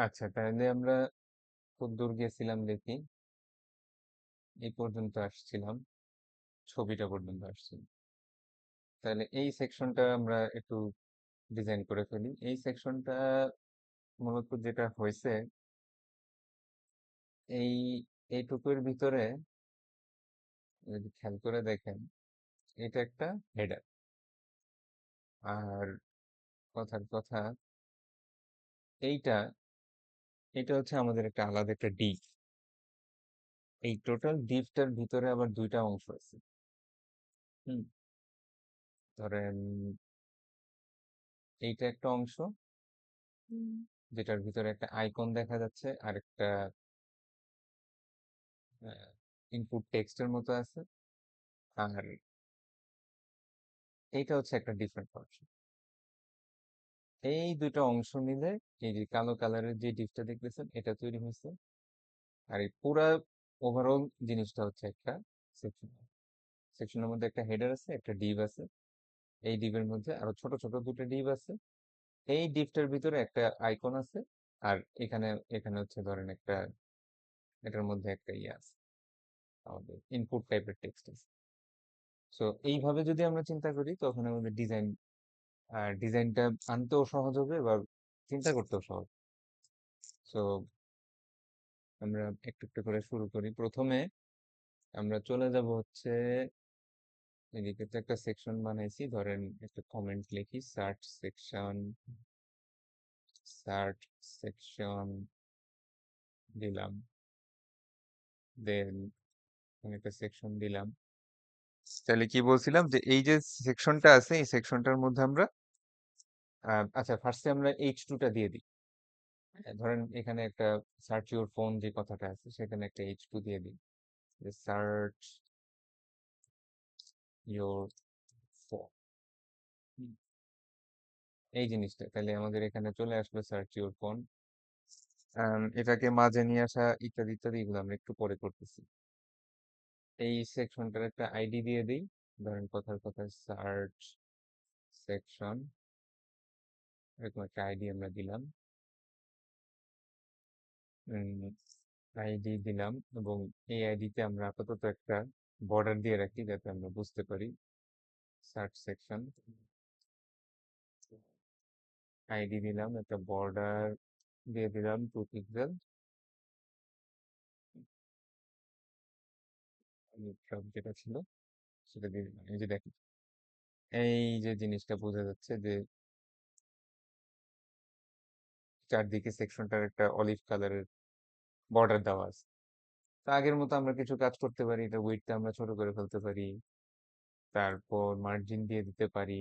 আচ্ছা, তাহলে আমরা কতদূর গেছিলাম দেখি। এই পর্যন্ত আসছিলাম, ছবিটা পর্যন্ত আসছিলাম। তাহলে এই সেকশনটা আমরা একটু ডিজাইন করে ফেলি। এই সেকশনটা মূলত যেটা হয়েছে, এই এইটুকুর ভিতরে যদি খেয়াল করে দেখেন, এটা একটা হেডার। আর কথার কথা, এইটা এটা হচ্ছে আমাদের একটা আলাদা একটা ডিপ। এই টোটাল ডিপটার ভিতরে আবার দুইটা অংশ আছে। হুম, ধরেন এইটা একটা অংশ, যেটার ভিতরে একটা আইকন দেখা যাচ্ছে আর একটা ইনপুট টেক্সটের মতো আছে। আর এইটা হচ্ছে একটা ডিফারেন্ট ফাংশন। এই দুটো অংশ মিলে এই যে কালো কালারের যে ডিপটা দেখতেছেন এটা তৈরি হয়েছে। আর এই পুরা ওভারঅল জিনিসটা হচ্ছে একটা সেকশন। সেকশনের মধ্যে একটা হেডার আছে, একটা ডিভ আছে। এই ডিভের মধ্যে আরো ছোট ছোট দুটো ডিভ আছে। এই ডিভটার ভিতরে একটা আইকন আছে। আর এখানে এখানে হচ্ছে ধরেন একটা, এটার মধ্যে একটা ইয়ে আছে, আমাদের ইনপুট টাইপের টেক্সট আছে। সো এইভাবে যদি আমরা চিন্তা করি তখন আমাদের ডিজাইনটা আনতেও সহজ হবে বা চিন্তা করতেও সহজ। সো আমরা একটু একটু করে শুরু করি। প্রথমে আমরা চলে যাব হচ্ছে, এদিকে তো একটা সেকশন বানাইছি, ধরেন একটা কমেন্ট লিখি, সার্চ সেকশন দিলাম, দেন একটা সেকশন দিলাম। তাহলে কি বলছিলাম যে এই যে সেকশনটা আছে এই সেকশনটার মধ্যে আমরা আচ্ছা, ফার্স্টে আমরা H2টা দিয়ে দিই। ধরেন এখানে একটা সার্চ ইউর ফোন যে কথাটা আছে সেখানে একটা H2 দিয়ে দিই, যে সার্চ ইউর ফোন। এই জিনিসটা তাহলে আমাদের এখানে চলে আসবে, সার্চ ইউর ফোন। এটাকে মাঝে নিয়ে আসা ইত্যাদি ইত্যাদি এগুলো আমরা একটু পরে করতেছি। এই সেকশনটার একটা আইডি দিয়ে দিই, ধরেন কথার কথা সার্চ সেকশন, এরকম একটা আইডি আমরা দিলাম। আইডি দিলাম এবং এই আইডিতে আমরা আপাতত একটা বর্ডার দিয়ে রাখি যাতে আমরা বুঝতে পারি। সার্চ সেকশন আইডি দিলাম, একটা বর্ডার দিয়ে দিলাম 2 পিক্সেল। সব যেটা ছিল সেটা দিয়ে দিলাম। এই যে দেখি, এই যে জিনিসটা বোঝা যাচ্ছে যে চারদিকে সেকশনটার একটা অলিভ কালারের বর্ডার দেওয়া আছে। তো আগের মতো আমরা কিছু কাজ করতে পারি, এটা উইডথটা আমরা ছোট করে ফেলতে পারি, তারপর মার্জিন দিয়ে দিতে পারি।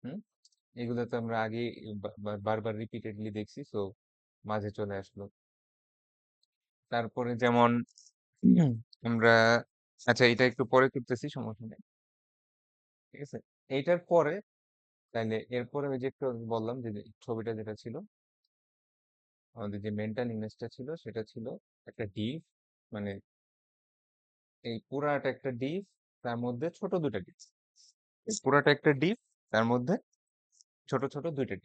হুম, এগুলো তো আমরা আগে বারবার রিপিটেডলি দেখছি, সো মাঝে চলে আসলো। তারপরে যেমন হুম, আমরা, আচ্ছা এটা একটু পরে করতেছি, সমস্যা নেই, ঠিক আছে। এইটার পরে তাইলে এরপরে ওই যে একটু আগে বললাম যে যে ছবিটা যেটা ছিল, আমাদের যে মেন্টাল ইমেজটা ছিল সেটা ছিল একটা ডিভ, মানে এই পুরাটা একটা ডিভ, তার মধ্যে ছোট দুটা ডিভ। পুরাটা একটা ডিভ, তার মধ্যে ছোট ছোট দুইটা ডিভ।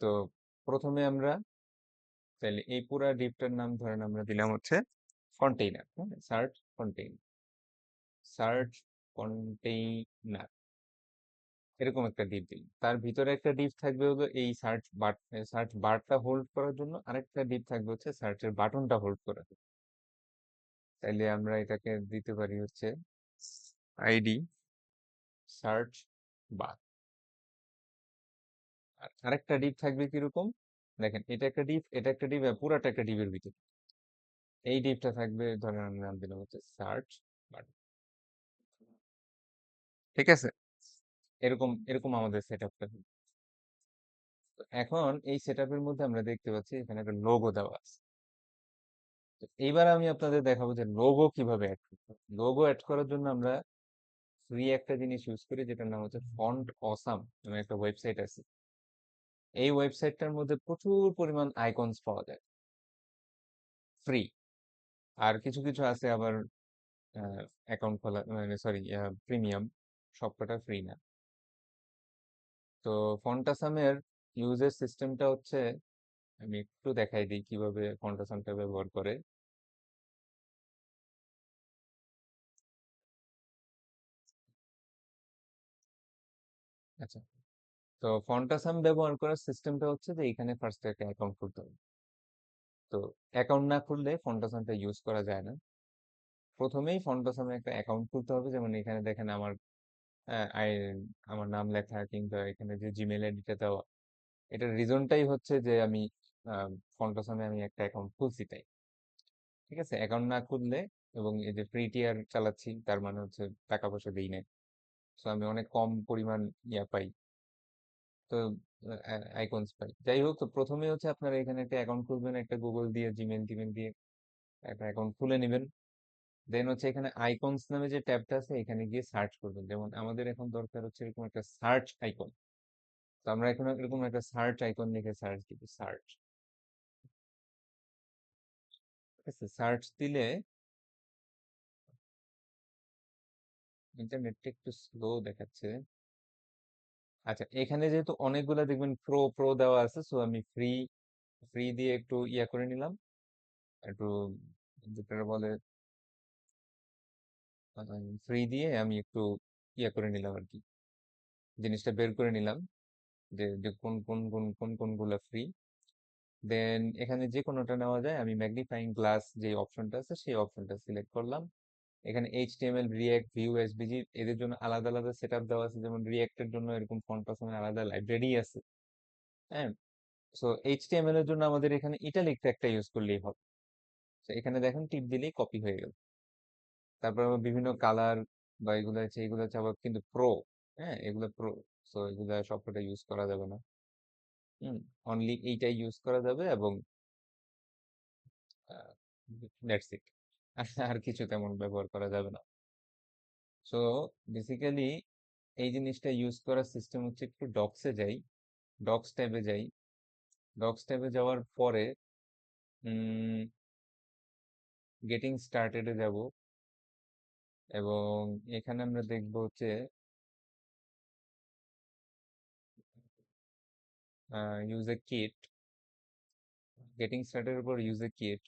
তো প্রথমে আমরা তাহলে এই পুরা ডিভটার নাম ধরেন আমরা দিলাম হচ্ছে কন্টেইনার। সার্চ কন্টেইনার এরকম একটা ডিপ দিই, তার ভিতরে একটা ডিপ থাকবে হলো এই সার্চ বারটা হোল্ড করার জন্য, আরেকটা ডিপ থাকবে হচ্ছে সার্চের বাটনটা হোল্ড করার জন্য। তাইলে আমরা এটাকে দিতে পারি হচ্ছে আইডি সার্চ বার। আর আরেকটা ডিপ থাকবে কিরকম, দেখেন এটা একটা ডিপ, এটা একটা ডিপ, পুরাটা একটা ডিপের ভিতরে এই ডিপটা থাকবে, ধরেন আমি নাম দিলাম হচ্ছে সার্চ বার। ঠিক আছে, এরকম এরকম আমাদের সেট আপটা। এখন এই সেট আপের মধ্যে আমরা দেখতে পাচ্ছি এখানে একটা লোগো দেওয়া আছে। তো এইবার আমি আপনাদের দেখাবো যে লোগো কিভাবে অ্যাড করতে হয়। লোগো অ্যাড করার জন্য আমরা ফ্রি একটা জিনিস ইউজ করি যেটার নাম হচ্ছে ফন্ট অসাম নামে একটা ওয়েবসাইট আছে। এই ওয়েবসাইটটার মধ্যে প্রচুর পরিমাণ আইকনস পাওয়া যায় ফ্রি। আর কিছু কিছু আছে আবার অ্যাকাউন্ট খোলা, মানে সরি, প্রিমিয়াম, সবকটা ফ্রি না। তো ফন্ট আসামের ইউজের সিস্টেমটা হচ্ছে, আমি একটু দেখাই দিই কিভাবে ফন্টাসানটা ব্যবহার করে। আচ্ছা, তো ফন্টাসাম ব্যবহার করার সিস্টেমটা হচ্ছে যে এখানে ফার্স্টে একটা অ্যাকাউন্ট খুলতে হবে। তো অ্যাকাউন্ট না খুললে ফন্টাসামটা ইউজ করা যায় না। প্রথমেই ফন্টাসামে একটা অ্যাকাউন্ট খুলতে হবে, যেমন এখানে দেখেন আমার আহ, আই- আমার নাম লেখা, কিংবা এখানে যে জিমেল আইডিটা দেওয়া। এটার রিজনটাই হচ্ছে যে আমি ফন্টাসামে আমি একটা অ্যাকাউন্ট খুলছি তাই। ঠিক আছে, অ্যাকাউন্ট না খুললে, এবং এই যে ফ্রি টিয়ার চালাচ্ছি তার মানে হচ্ছে টাকা পয়সা দিই না। তো আমি অনেক কম পরিমাণ ইয়া পাই, তো আইকনস পাই। যাই হোক, তো প্রথমে হচ্ছে আপনারা এখানে একটা অ্যাকাউন্ট খুলবেন, একটা গুগল দিয়ে জিমেল টিমেল দিয়ে একটা অ্যাকাউন্ট খুলে নেবেন। দেন হচ্ছে এখানে আইকনস নামে যে ট্যাবটা আছে এখানে গিয়ে সার্চ করবেন। যেমন আমাদের এখন দরকার হচ্ছে এরকম একটা সার্চ আইকন। তো আমরা এখন এরকম একটা সার্চ আইকন লিখে সার্চ দিব, সার্চ। ঠিক আছে, সার্চ দিলে ইন্টারনেটটা একটু স্লো দেখাচ্ছে। আচ্ছা, এখানে যেহেতু অনেকগুলা দেখবেন প্রো প্রো দেওয়া আছে, সো আমি ফ্রি ফ্রি দিয়ে একটু ইয়া করে নিলাম, একটু যেটা বলে ফ্রি দিয়ে আমি একটু ইয়া করে নিলাম আর কি, জিনিসটা বের করে নিলাম যে যে কোন কোনগুলা ফ্রি। দেন এখানে যে কোনোটা নেওয়া যায়, আমি ম্যাগনিফাইং গ্লাস যে অপশনটা আছে সেই অপশনটা সিলেক্ট করলাম। এখানে এইচটিএমএল, রিয়েক্ট, ভিউ, এসভিজি এদের জন্য আলাদা আলাদা সেটআপ দেওয়া আছে। যেমন রিয়েক্টের জন্য এরকম ফন্ট পার্সনের আলাদা লাইব্রেরি আছে। হ্যাঁ, সো এইচটিএমএল এর জন্য আমাদের এখানে ইটালিকটা একটা ইউজ করলেই হবে। তো এখানে দেখেন টিপ দিলেই কপি হয়ে গেল। তারপর আবার বিভিন্ন কালার বা এগুলো আছে, এগুলো হচ্ছে আবার কিন্তু প্রো। হ্যাঁ, এগুলো প্রো, সো এগুলো সবকটা ইউজ করা যাবে না। হুম, অনলি এইটাই ইউজ করা যাবে, এবং দ্যাটস ইট। আর কিছু তেমন ব্যবহার করা যাবে না। সো বেসিক্যালি এই জিনিসটা ইউজ করার সিস্টেম হচ্ছে, একটু ডক্সে যাই, ডক্স ট্যাবে যাই। ডক্স ট্যাবে যাওয়ার পরে গেটিং স্টার্টেডে যাব, এবং এখানে আমরা দেখবো হচ্ছে ইউজ এ কিট। গেটিং স্টার্টের উপর ইউজ এ কিট,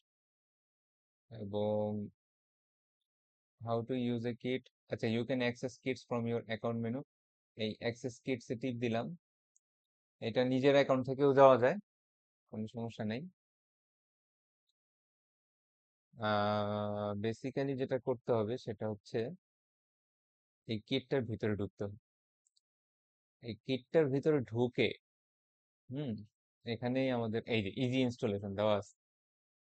এবং how to use a kit. আচ্ছা, you can access kits from your account menu. এই অ্যাক্সেস কিটসে টিপ দিলাম। এটা নিজের অ্যাকাউন্ট থেকেও যাওয়া যায়, কোনো সমস্যা নেই। বেসিক্যালি যেটা করতে হবে সেটা হচ্ছে এই কিটটার ভিতরে ঢুকতে হবে। এই কিটটার ভিতরে ঢুকে, হুম, এখানেই আমাদের এই যে ইজি ইনস্টলেশন দেওয়া আছে।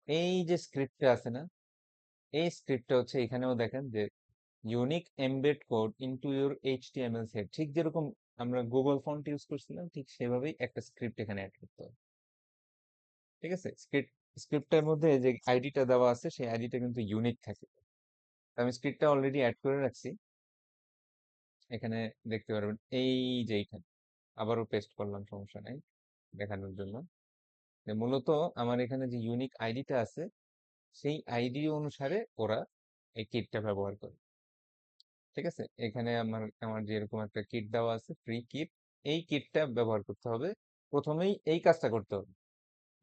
এই যে স্ক্রিপ্টটা আছে না, এই স্ক্রিপ্টটা হচ্ছে এখানেও দেখেন যে unique embed code into your HTML set. ঠিক যেরকম আমরা গুগল ফন্ট ইউজ করছিলাম, ঠিক সেভাবেই একটা স্ক্রিপ্ট এখানে অ্যাড করতে হবে। ঠিক আছে, স্ক্রিপ্টের মধ্যে যে আইডিটা দেওয়া আছে সেই আইডিটা কিন্তু ইউনিক থাকে। তো আমি স্ক্রিপ্টটা অলরেডি অ্যাড করে রাখছি, এখানে দেখতে পারবেন। এই যে এইখানে আবারও পেস্ট করলাম, সমস্যা নাই দেখানোর জন্য। যে মূলত আমার এখানে যে ইউনিক আইডিটা আছে, সেই আইডি অনুসারে ওরা এই কিটটা ব্যবহার করে। ঠিক আছে, এখানে আমার আমার যে এরকম একটা কিট দেওয়া আছে, ফ্রি কিট, এই কিটটা ব্যবহার করতে হবে। প্রথমেই এই কাজটা করতে হবে,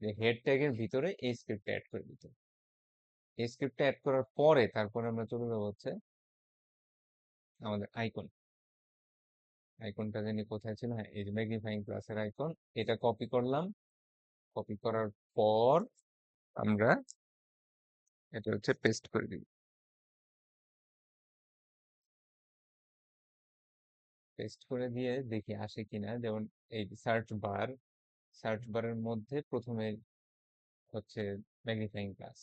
যে হেড ট্যাগের ভিতরে এই স্ক্রিপ্টটা অ্যাড করে দিতে হবে। এই স্ক্রিপ্টটা অ্যাড করার পরে তারপরে আমরা চলে যাবো হচ্ছে আমাদের আইকন। আইকনটা জানি কোথায় ছিল, হ্যাঁ, এই যে ম্যাগনিফাইং গ্লাসের আইকন। এটা কপি করলাম। কপি করার পর আমরা এটা হচ্ছে পেস্ট করে দিব। পেস্ট করে দিয়ে দেখি আসে কিনা। যেমন এই সার্চ বার, সার্চ বারের মধ্যে প্রথমে হচ্ছে ম্যাগনিফাইং গ্লাস।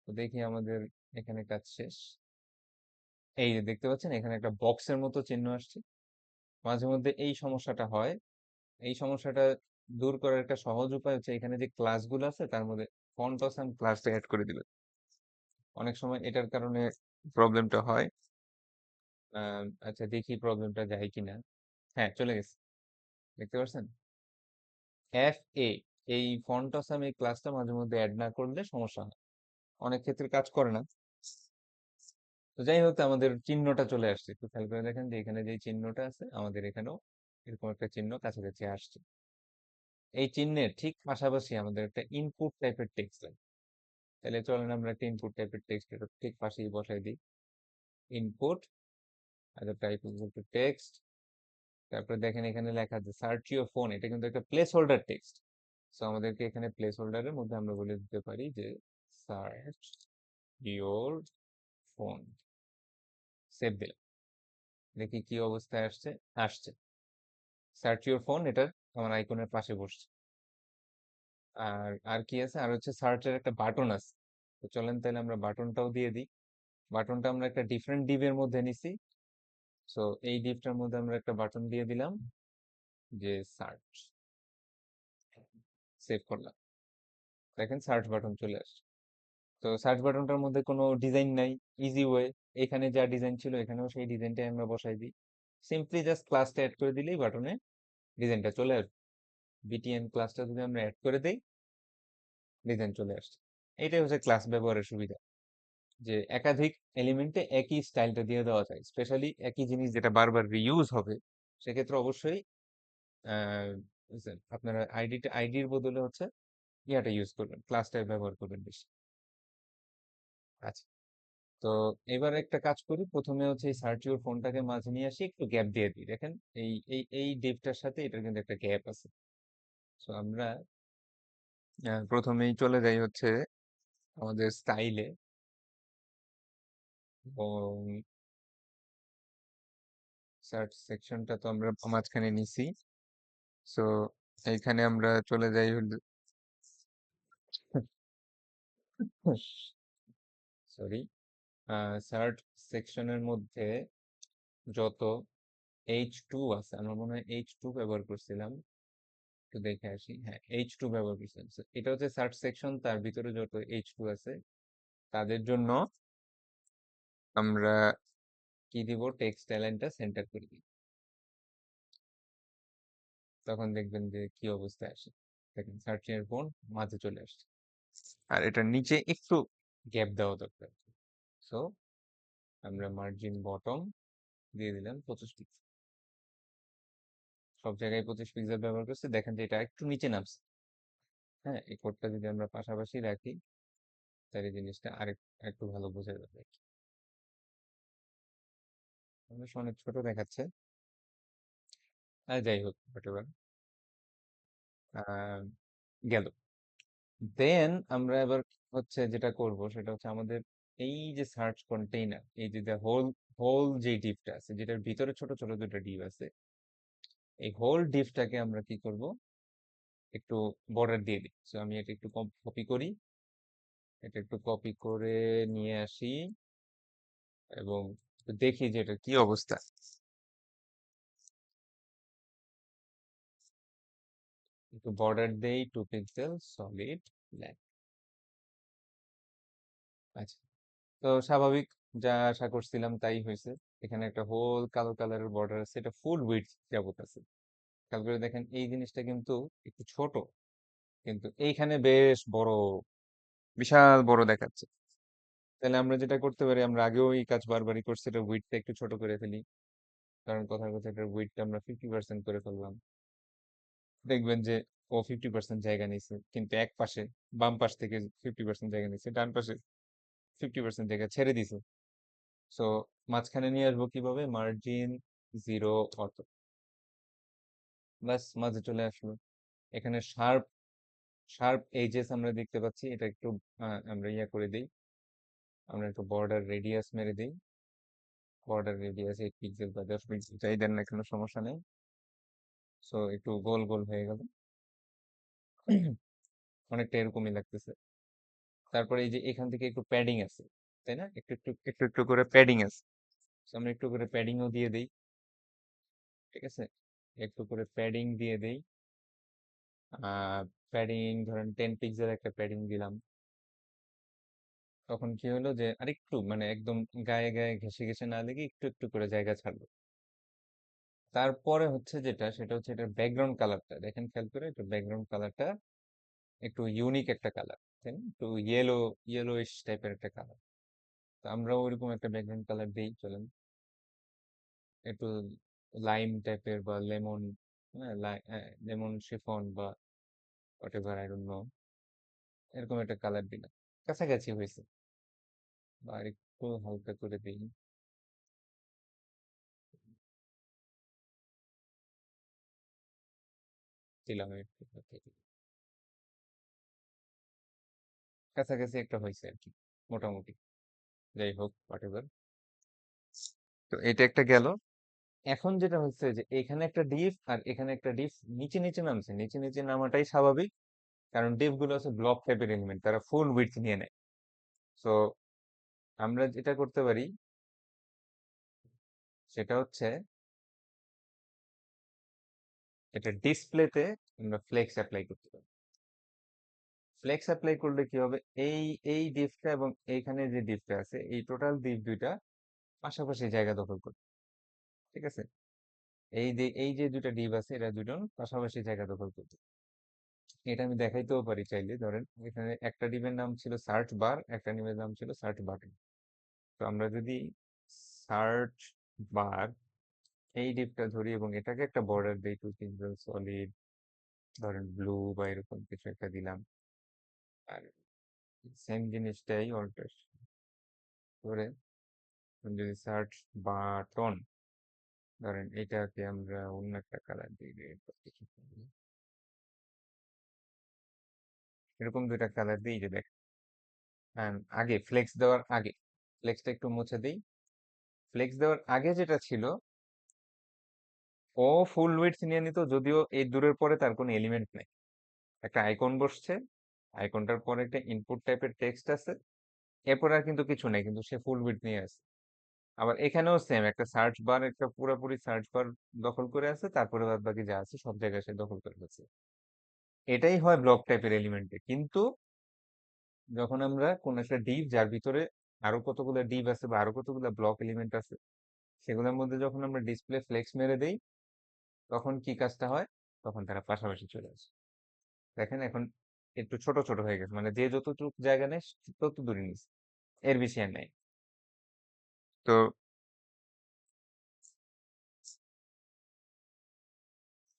তো দেখি আমাদের এখানে কাজ শেষ। এই যে দেখতে পাচ্ছেন এখানে একটা বক্সের মতো চিহ্ন আসছে। মাঝে মধ্যে এই সমস্যাটা হয়। এই সমস্যাটা দূর করার একটা সহজ উপায় হচ্ছে, এখানে যে ক্লাসগুলো আছে তার মধ্যে ফন্ট অসাম ক্লাসটা অ্যাড করে দিবে। অনেক সময় এটার কারণে প্রবলেমটা হয়। আচ্ছা, দেখি প্রবলেমটা যায় কিনা। হ্যাঁ, চলে গেছে, দেখতে পাচ্ছেন। এফ এ, এই ফন্ট অসাম এই ক্লাসটা মাঝে মধ্যে অ্যাড না করলে সমস্যা হয়, অনেক ক্ষেত্রে কাজ করে না। তো যাই হোক, আমাদের চিহ্নটা চলে আসছে। একটু খেয়াল করে দেখেন যে এখানে যে চিহ্নটা আছে আমাদের এখানেও এরকম একটা চিহ্ন কাছাকাছি আসছে। এই চিহ্নের ঠিক পাশাপাশি আমাদের একটা ইনপুট টাইপের টেক্সট লাগে। তাহলে চলেন আমরা একটা ইনপুট টাইপের টেক্সট এটা ঠিক পাশেই বসাই দিই। ইনপুট আর টাইপ ইকুয়াল টু টেক্সট। তারপরে দেখেন এখানে লেখা আছে সার্চ ইউর ফোন, এটা কিন্তু একটা প্লেস হোল্ডার টেক্সট। সো আমাদেরকে এখানে প্লেস হোল্ডারের মধ্যে আমরা বলে দিতে পারি যে সার্চ ইউর ফোন। সেভ দিলাম, দেখি কি অবস্থায় আসছে। আসছে সার্চ ইউর ফোন, এটা আমার আইকনের পাশে বসছে। আর আর কি আছে, আর হচ্ছে সার্চের একটা বাটন আছে। তো চলেন তাহলে আমরা বাটনটাও দিয়ে দিই। বাটনটা আমরা একটা ডিফারেন্ট ডিভের মধ্যে নিছি। সো এই ডিভটার মধ্যে আমরা একটা বাটন দিয়ে দিলাম যে সার্চ। সেভ করলাম, দেখেন সার্চ বাটন চলে আসছে। তো সার্চ বাটনটার মধ্যে কোনো ডিজাইন নাই, ইজি ওয়ে। এখানে যা ডিজাইন ছিল এখানেও সেই ডিজাইনটাই আমরা বসাই দিই। সিম্পলি জাস্ট ক্লাসটা অ্যাড করে দিলেই বাটনে ডিজাইনটা চলে আসবে। বিটিএন ক্লাসটা যদি আমরা অ্যাড করে দেই, ডিজাইন চলে আসছে। এটাই হচ্ছে ক্লাস ব্যবহারের সুবিধা, যে একাধিক এলিমেন্টে একই স্টাইলটা দিয়ে দেওয়া যায়। স্পেশালি একই জিনিস যেটা বারবার রিইউজ হবে, সেক্ষেত্রে অবশ্যই আহ, আপনারা আইডির বদলে হচ্ছে ইয়াটা ইউজ করবেন, ক্লাসটা ব্যবহার করবেন বেশি। আচ্ছা, তো এবার একটা কাজ করি, প্রথমে হচ্ছে এই সার্চ ইউর ফোনটাকে মাঝে নিয়ে আসি, একটু গ্যাপ দিয়ে দিই। দেখেন এই এই এই ডেপটার সাথে এটার কিন্তু একটা গ্যাপ আছে। তো আমরা প্রথমেই চলে যাই হচ্ছে আমাদের স্টাইলে, এবং সার্চ সেকশনটা তো আমরা মাঝখানে নিছি। সো এইখানে আমরা চলে যাই হলো, সরি, সার্চ সেকশনের মধ্যে যত H2 আছে, আমরা মনে হয় H2 ব্যবহার করছিলাম, একটু দেখে আসি। হ্যাঁ, H2 ব্যবহার করছিলাম। So, এটা হচ্ছে সার্চ সেকশন, তার ভিতরে যত H2 আছে তাদের জন্য আমরা কি দিব, টেক্সট লাইনটা সেন্টার করে দিই। তখন দেখবেন যে কি অবস্থায় আসে। দেখেন সার্চ এর ফোন মাঝে চলে আসছে, আর এটার নিচে একটু গ্যাপ দেওয়া দরকার। সো আমরা মার্জিন বটম দিয়ে দিলাম 25 পিক্সেল। সব জায়গায় 25 পিক্সেল ব্যবহার করছি, দেখেন যে এটা একটু নিচে নামছে। হ্যাঁ, এই কোডটা যদি আমরা পাশাপাশি রাখি, তাহলে এই জিনিসটা একটু ভালো বোঝা যাবে। অবশ্য অনেক ছোট দেখাচ্ছে, আর যাই হোক whatever, আহ, গেল। দেন আমরা এবার হচ্ছে যেটা করব সেটা হচ্ছে আমাদের এই যে সার্চ কন্টেইনার, এই যে হোল হোল যে ডিভটা আছে, যেটার ভিতরে ছোট ছোট দুটো ডিভ আছে, এই হোল ডিভটাকে আমরা কি করব, একটু বর্ডার দিয়ে দিই। সো আমি এটা একটু কপি করি, এটা একটু কপি করে নিয়ে আসি, এবং একটু দেখি যে এটা কি অবস্থা। একটু বর্ডার দেই 2 পিক্সেল সলিড ব্ল্যাক। আচ্ছা, তো স্বাভাবিক, যা আশা করছিলাম তাই হয়েছে। এখানে একটা হোল কালো কালারের বর্ডার আছে, এটা ফুল উইডথ যাবত আছে। খেয়াল করে দেখেন এই জিনিসটা কিন্তু একটু ছোট, কিন্তু এইখানে বেশ বড়, বিশাল বড় দেখাচ্ছে। তাহলে আমরা যেটা করতে পারি, আমরা আগেও এই কাজ বারবারই করছি, এটা উইডথটা একটু ছোট করে ফেলি। কারণ কথার কথা এটার উইডথটা আমরা 50% করে ফেললাম। দেখবেন যে ও 50% জায়গা নিছে, কিন্তু এক পাশে, বাম পাশ থেকে 50% জায়গা নিছে, ডান পাশে 50% জায়গা ছেড়ে দিছে। সো মাঝখানে নিয়ে আসবো কিভাবে, মার্জিন 0 অটো, ব্যাস মাঝে চলে আসলো। এখানে শার্প শার্প এজেস আমরা দেখতে পাচ্ছি, এটা একটু আমরা ইয়া করে দিই, আমরা একটু বর্ডার রেডিয়াস মেরে দিই। বর্ডার রেডিয়াস 8 পিক্সেল বা 10 পিক্সেল যাই দেন না, কোনো সমস্যা নেই। সো একটু গোল গোল হয়ে গেল, অনেকটা এরকমই লাগতেছে। তারপরে এই যে এখান থেকে একটু প্যাডিং আছে, তাই না, একটু একটু একটু একটু করে প্যাডিং আছে। So আমরা একটু করে প্যাডিংও দিয়ে দিই, ঠিক আছে, একটু করে প্যাডিং দিয়ে দেই। প্যাডিং ধরেন 10 পিক্সেল একটা প্যাডিং দিলাম। তখন কি হলো যে আরেকটু মানে একদম গায়ে গায়ে ঘেসে ঘেসে না লেগে একটু একটু করে জায়গা ছাড়লো। তারপরে হচ্ছে যেটা, সেটা হচ্ছে এটার ব্যাকগ্রাউন্ড কালারটা দেখেন, খেয়াল করে একটু ব্যাকগ্রাউন্ড কালারটা একটু ইউনিক একটা কালার, তাই না, একটু ইয়েলোইশ টাইপের একটা কালার। তো আমরাও ওইরকম একটা ব্যাকগ্রাউন্ড কালার দিই, চলেন একটু লাইম টাইপের বা লেমন, হ্যাঁ লেমন শিফন বা whatever, I don't know, এরকম একটা কালার দিলাম, কাছাকাছি হয়েছে। আর একটু হালকা করে দিই, দিলাম একটু, কাছাকাছি একটা হয়েছে আর কি, মোটামুটি। যাই হোক, হোয়াটএভার। তো এটা একটা গেল। এখন যেটা হচ্ছে যে এখানে একটা ডিপ আর এখানে একটা ডিপ নিচে নিচে নামছে, নিচে নিচে নামাটাই স্বাভাবিক, কারণ ডিপ গুলো হচ্ছে ব্লক টাইপের এলিমেন্ট, তারা ফুল উইডথ নিয়ে নেয়। সো আমরা যেটা করতে পারি সেটা হচ্ছে এটা ডিসপ্লেতে আমরা ফ্লেক্স অ্যাপ্লাই করতে পারি। ফ্লেক্স অ্যাপ্লাই করলে কি হবে, এই এই ডিপটা এবং এইখানে যে ডিপটা আছে, এই টোটাল ডিপ দুইটা পাশাপাশি জায়গা দখল করবে। ঠিক আছে, এই যে দুইটা ডিপ আছে, এরা দুজন পাশাপাশি জায়গা দখল করবে। এটা আমি দেখাইতেও পারি চাইলে। ধরেন এখানে একটা ডিপের নাম ছিল সার্চ বার, একটা ডিপের নাম ছিল সার্চ বাটন। তো আমরা যদি সার্চ বার এই ডিপটা ধরি এবং এটাকে একটা বর্ডার দিই, টু সিঙ্গেল সলিড, ধরেন ব্লু বা এরকম কিছু একটা দিলাম। আর সেম জিনিসটাই অল্টার করে যদি সার্চ বাটন, ধরেন এটাকে আমরা অন্য একটা কালার দিই, red বা কিছু একটা। এরকম দুইটা কালার দিই, যে দেখ আগে ফ্লেক্স দেওয়ার আগে, ফ্লেক্সটা একটু মুছে দিই। ফ্লেক্স দেওয়ার আগে যেটা ছিল, ও ফুল উইডথ নিয়ে নিত, যদিও এই দূরের পরে তার কোনো এলিমেন্ট নেই। একটা আইকন বসছে, আইকনটার পরে একটা ইনপুট টাইপের টেক্সট আছে, এরপর আর কিন্তু কিছু নেই, কিন্তু সে ফুল উইডথ নিয়ে আছে। আবার এখানেও সেম, একটা সার্চ বার, একটা পুরোপুরি সার্চ বার দখল করে আছে, তারপরে বাদ বাকি যা আছে সব জায়গায় সে দখল করে আছে। এটাই হয় ব্লক টাইপের এলিমেন্টে। কিন্তু যখন আমরা কোন একটা ডিপ যার ভিতরে আরো কতগুলো ডিপ আছে বা আরো কতগুলো ব্লক এলিমেন্ট আছে, সেগুলোর মধ্যে যখন আমরা ডিসপ্লে ফ্লেক্স মেরে দেই, তখন কি কাজটা হয়, তখন তারা পাশাপাশি চলে আসে। দেখেন এখন একটু ছোট ছোট হয়ে গেছে, মানে যে যতটুকু জায়গা নেয় তত দূরে নিচ্ছে, এর বেশি আর নেই। তো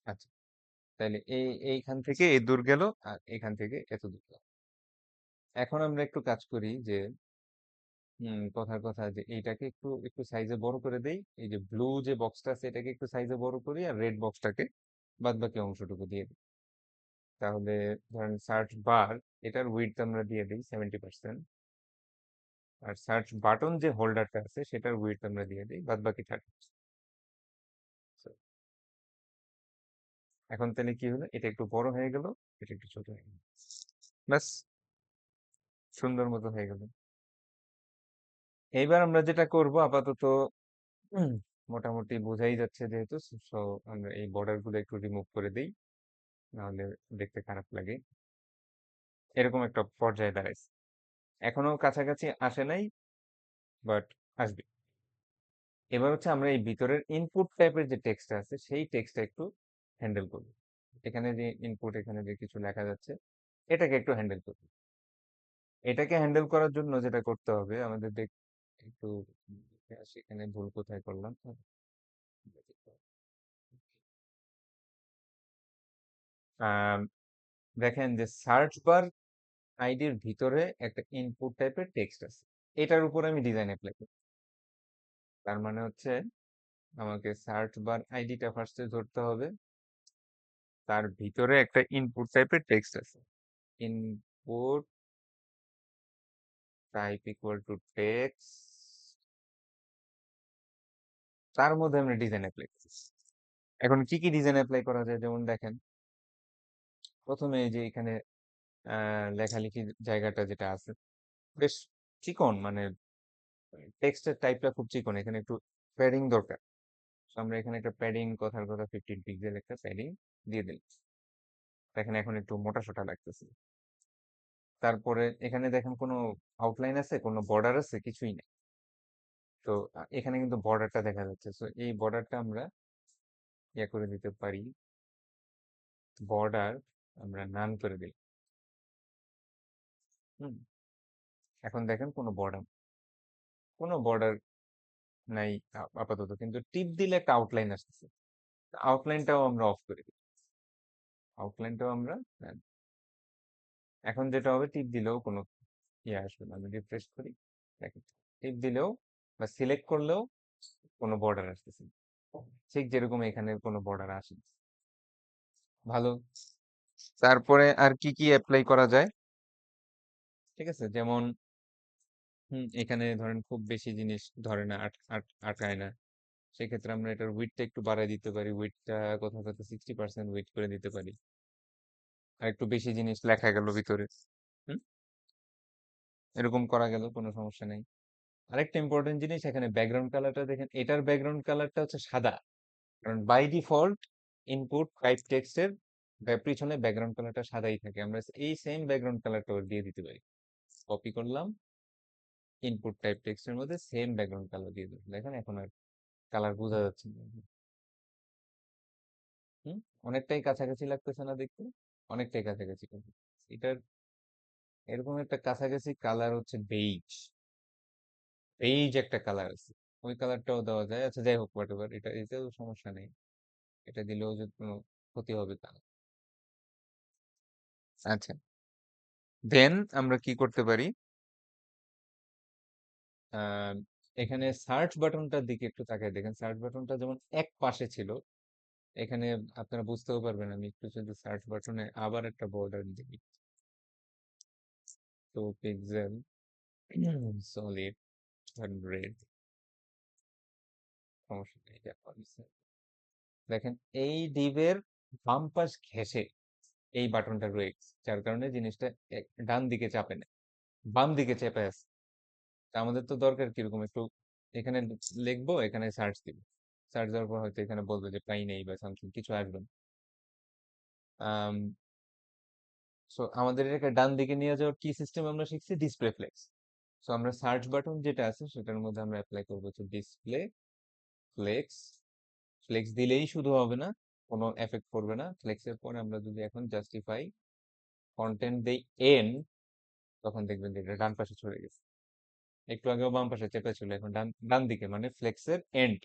আচ্ছা, তাহলে এইখান থেকে এই দূর গেল, আর এখান থেকে এত দূর গেল। এখন আমরা একটু কাজ করি যে কথার কথা যে এইটাকে একটু একটু সাইজে বড় করে দেই। এই যে ব্লু যে বক্সটা আছে এটাকে একটু সাইজে বড় করি, আর রেড বক্সটাকে বাদ বাকি অংশটুকু দিয়ে দিই। তাহলে ধরেন সার্চ বার, এটার উইডথ আমরা দিয়ে দিই 70%, আর সার্চ বাটন যে হোল্ডারটা আছে সেটার উইডথ আমরা দিয়ে দিই বাদ বাকি 30%। এখন তাহলে কি হলো, এটা একটু বড় হয়ে গেল, এটা একটু ছোট হয়ে গেল, ব্যাস, সুন্দর মতো হয়ে গেল। এইবার আমরা যেটা করব আপাতত, উম, মোটামুটি বোঝাই যাচ্ছে যেহেতু, সো আমরা এই বর্ডার গুলো একটু রিমুভ করে দিই, নাহলে দেখতে খারাপ লাগে। এরকম একটা পর্যায়ে দাঁড়াইছে, এখনো কাছাকাছি আসে নাই, বাট আসবে। এবার হচ্ছে আমরা এই ভিতরের ইনপুট টাইপের যে টেক্সট আছে সেই টেক্সটটা একটু হ্যান্ডেল করব। এখানে যে ইনপুট, এখানে যে কিছু লেখা যাচ্ছে, এটাকে একটু হ্যান্ডেল করব। এটাকে হ্যান্ডেল করার জন্য যেটা করতে হবে আমাদের, একটু সেখানে ভুল কোথায় করলাম। আহ, দেখেন যে সার্চ বার আইডির ভিতরে একটা ইনপুট টাইপের টেক্সট আছে, এটার উপর আমি ডিজাইন অ্যাপ্লাই করি। তার মানে হচ্ছে আমাকে সার্চ বার আইডিটা ফার্স্টে ধরতে হবে, তার ভিতরে একটা ইনপুট টাইপের টেক্সট আছে, input type equal to text, তার মধ্যে আমরা ডিজাইন অ্যাপ্লাই করি। এখন কি কি ডিজাইন অ্যাপ্লাই করা যায়, যেমন দেখেন প্রথমে এই যে এখানে লেখালেখি জায়গাটা যেটা আছে বেশ চিকন, মানে টেক্সটের টাইপটা খুব চিকন, এখানে একটু প্যাডিং দরকার। তো আমরা এখানে একটা প্যাডিং, কথার কথা 15 পিক্সেল একটা প্যাডিং দিয়ে দিলাম। দেখেন এখন একটু মোটা সোটা লাগতেছে। তারপরে এখানে দেখেন কোনো আউটলাইন আছে, কোনো বর্ডার আছে, কিছুই নেই। তো এখানে কিন্তু বর্ডারটা দেখা যাচ্ছে, তো এই বর্ডারটা আমরা ইয়ে করে দিতে পারি, বর্ডার আমরা নান করে দিই। হুম, এখন দেখেন কোনো বর্ডার নাই আপাতত, কিন্তু টিপ দিলে একটা আউটলাইন আসতেছে। আউটলাইনটাও আমরা অফ করে দিই, আউটলাইনটাও আমরা এখন যেটা হবে টিপ দিলেও কোনো ইয়ে আসবে না। আমি রিফ্রেশ করি, দেখেন টিপ দিলেও বা সিলেক্ট করলেও কোনো বর্ডার আসতেছে না। ঠিক যেরকম এখানে কোনো বর্ডার আসে না। ভালো। তারপরে আর কি কি অ্যাপ্লাই করা যায়? ঠিক আছে, যেমন এখানে ধরেন খুব বেশি জিনিস ধরে না, আটকায় না। সেক্ষেত্রে আমরা এটার উইডথটা একটু বাড়ায় দিতে পারি। উইডথটা কোথাও কোথাও 60% উইডথ করে দিতে পারি। আর একটু বেশি জিনিস লেখা গেল ভিতরে। হুম, এরকম করা গেল, কোনো সমস্যা নেই। আরেকটা ইম্পর্টেন্ট জিনিস, এখানে ব্যাকগ্রাউন্ড কালারটা দেখেন, এটার ব্যাকগ্রাউন্ড কালারটা হচ্ছে সাদা। কারণ বাই ডিফল্ট ইনপুট টাইপ টেক্সটের পিছনে ব্যাকগ্রাউন্ড কালারটা সাদাই থাকে। আমরা এই সেম ব্যাকগ্রাউন্ড কালারটা দিয়ে দিতে পারি। কপি করলাম, ইনপুট টাইপ টেক্সটের মধ্যে সেম ব্যাকগ্রাউন্ড কালার দিয়ে দিলাম। দেখেন এখন আর কালার বোঝা যাচ্ছে না। হুম, অনেকটাই কাছাকাছি লাগতেছে না দেখতে? অনেকটাই কাছাকাছি কিন্তু। এটার এরকম একটা কাছাকাছি কালার হচ্ছে বেইজ। বেইজ একটা কালার আছে, ওই কালারটাও দেওয়া যায়। আচ্ছা যাই হোক, হোয়াট এভার, এতেও সমস্যা নেই। এটা দিলেও যে কোনো ক্ষতি হবে তা না। আচ্ছা, দেন আমরা কি করতে পারি? আহ, এখানে সার্চ বাটনটার দিকে একটু তাকায় দেখেন। সার্চ বাটনটা যেমন এক পাশে ছিল, এখানে আপনারা বুঝতেও পারবেন। আমি একটু যদি সার্চ বাটনে আবার একটা বর্ডার দিই, তো পিক্সেল সলিড রেড, সমস্যা নেই, এটা হয়েছে। দেখেন এই ডিভের বাম পাশ ঘেঁষে এই বাটনটা রয়েছে, যার কারণে জিনিসটা ডান দিকে চাপে না, বাম দিকে চেপে আছে। তা আমাদের তো দরকার কিরকম একটু, এখানে লিখবো, এখানে সার্চ দিব। সার্চ দেওয়ার পর হয়তো এখানে বলবে যে পাই নেই বা সামথিং কিছু আসবে না। সো আমাদের এটাকে ডান দিকে নিয়ে যাওয়ার কি সিস্টেম আমরা শিখছি? Display flakes. সো আমরা সার্চ বাটন যেটা আছে সেটার মধ্যে আমরা অ্যাপ্লাই করবো হচ্ছে ডিসপ্লে ফ্লেক্স। ফ্লেক্স দিলেই শুধু হবে না, কোনো এফেক্ট করবে না। ফ্লেক্সের পরে আমরা যদি এখন জাস্টিফাই কন্টেন্ট দেই এন, তখন দেখবেন যে এটা ডান পাশে চলে গেছে। একটু আগেও বাম পাশে চেপে ছিল, এখন ডান ডান দিকে, মানে ফ্লেক্সের এন্ড,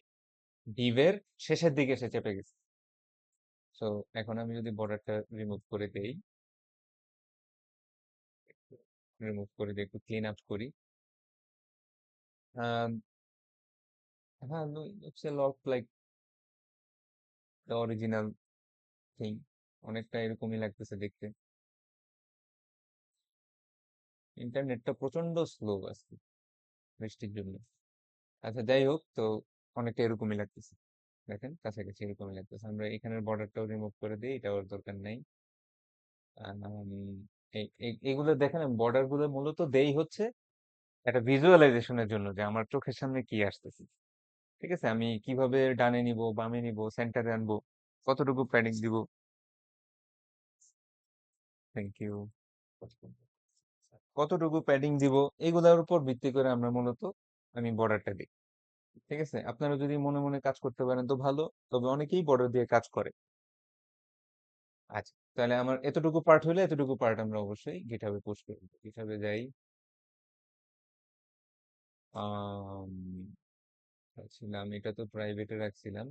ডিভের শেষের দিকে সে চেপে গেছে। সো এখন আমি যদি বর্ডারটা রিমুভ করে দেই, রিমুভ করে দিয়ে একটু ক্লিন আপ করি, আহ, হ্যাঁ, looks A lot like the original thing. অনেকটা এরকমই লাগতেছে দেখতে। ইন্টারনেটটা প্রচন্ড স্লো আজকে বৃষ্টির জন্য। আচ্ছা যাই হোক, তো অনেকটা এরকমই লাগতেছে। দেখেন কাছাকাছি এরকমই লাগতেছে। আমরা এখানের বর্ডারটাও রিমুভ করে দিই, এটাও আর দরকার নেই। এগুলো দেখেন, বর্ডার গুলো মূলত দেই হচ্ছে একটা ভিজুয়ালাইজেশনের জন্য, যে আমার চোখের সামনে কি আসতেছে। ঠিক আছে, আমি কিভাবে ডানে নিব, বামে নিব, সেন্টারে আনবো, কতটুকু প্যাডিং দিব। Thank you. কতটুকু প্যাডিং দিব, এগুলোর উপর ভিত্তি করে আমরা মূলত আমি বর্ডারটা দিই। ঠিক আছে, আপনারা যদি মনে মনে কাজ করতে পারেন তো ভালো, তবে অনেকেই বর্ডার দিয়ে কাজ করে। আচ্ছা, তাহলে আমার এতটুকু পার্ট হলে এতটুকু পার্ট আমরা অবশ্যই গিটহাবে পোস্ট করব। গিটহাবে যাই, আম, ছিলাম, এটা তো প্রাইভেটে রাখছিলাম।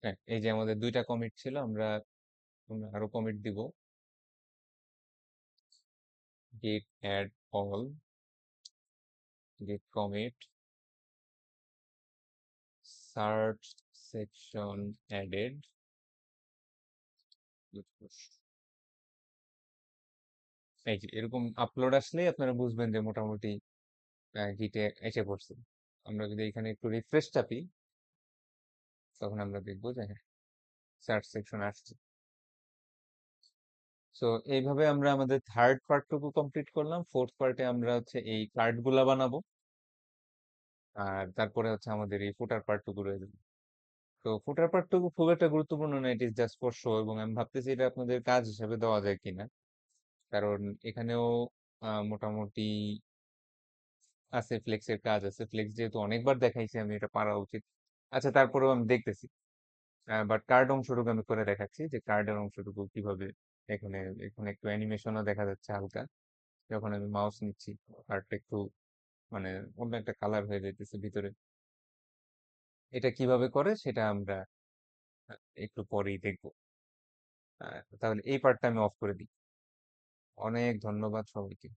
হ্যাঁ, এই যে আমাদের দুইটা কমিট ছিল, আমরা আরো কমিট দিব। git add all, git commit, search section added। এই যে এরকম আপলোড আসলেই আপনারা বুঝবেন যে মোটামুটি গিটে এসে পড়ছে। আমরা যদি এখানে একটু রিফ্রেশ চাপি, তখন আমরা দেখবো যে হ্যাঁ, সার্চ সেকশন আসছে। সো এইভাবে আমরা আমাদের থার্ড পার্টটুকু কমপ্লিট করলাম। ফোর্থ পার্টে আমরা হচ্ছে এই কার্ড গুলা বানাবো, আর তারপরে হচ্ছে আমাদের এই ফুটার পার্টটুকু রয়ে যাবে। তো ফুটার পার্টটুকু খুব একটা গুরুত্বপূর্ণ না, it is just for show. এবং আমি ভাবতেছি এটা আপনাদের কাজ হিসেবে দেওয়া যায় কিনা, কারণ এখানেও মোটামুটি আছে, ফ্লেক্সের কাজ আছে। ফ্লেক্স যেহেতু অনেকবার দেখাইছি, আমি এটা পারা উচিত। আচ্ছা, তারপরেও আমি দেখতেছি। বাট কার্ড অংশটুকু আমি করে দেখাচ্ছি যে কার্ডের অংশটুকু কিভাবে। এখানে এখানে একটু অ্যানিমেশনও দেখা যাচ্ছে হালকা, যখন আমি মাউস নিচ্ছি কার্ডটা একটু মানে অন্য একটা কালার হয়ে যাইতেছে ভিতরে। এটা কিভাবে করে সেটা আমরা একটু পরেই দেখব। তাহলে এই পার্টটা আমি অফ করে দিই। অনেক ধন্যবাদ সবাইকে।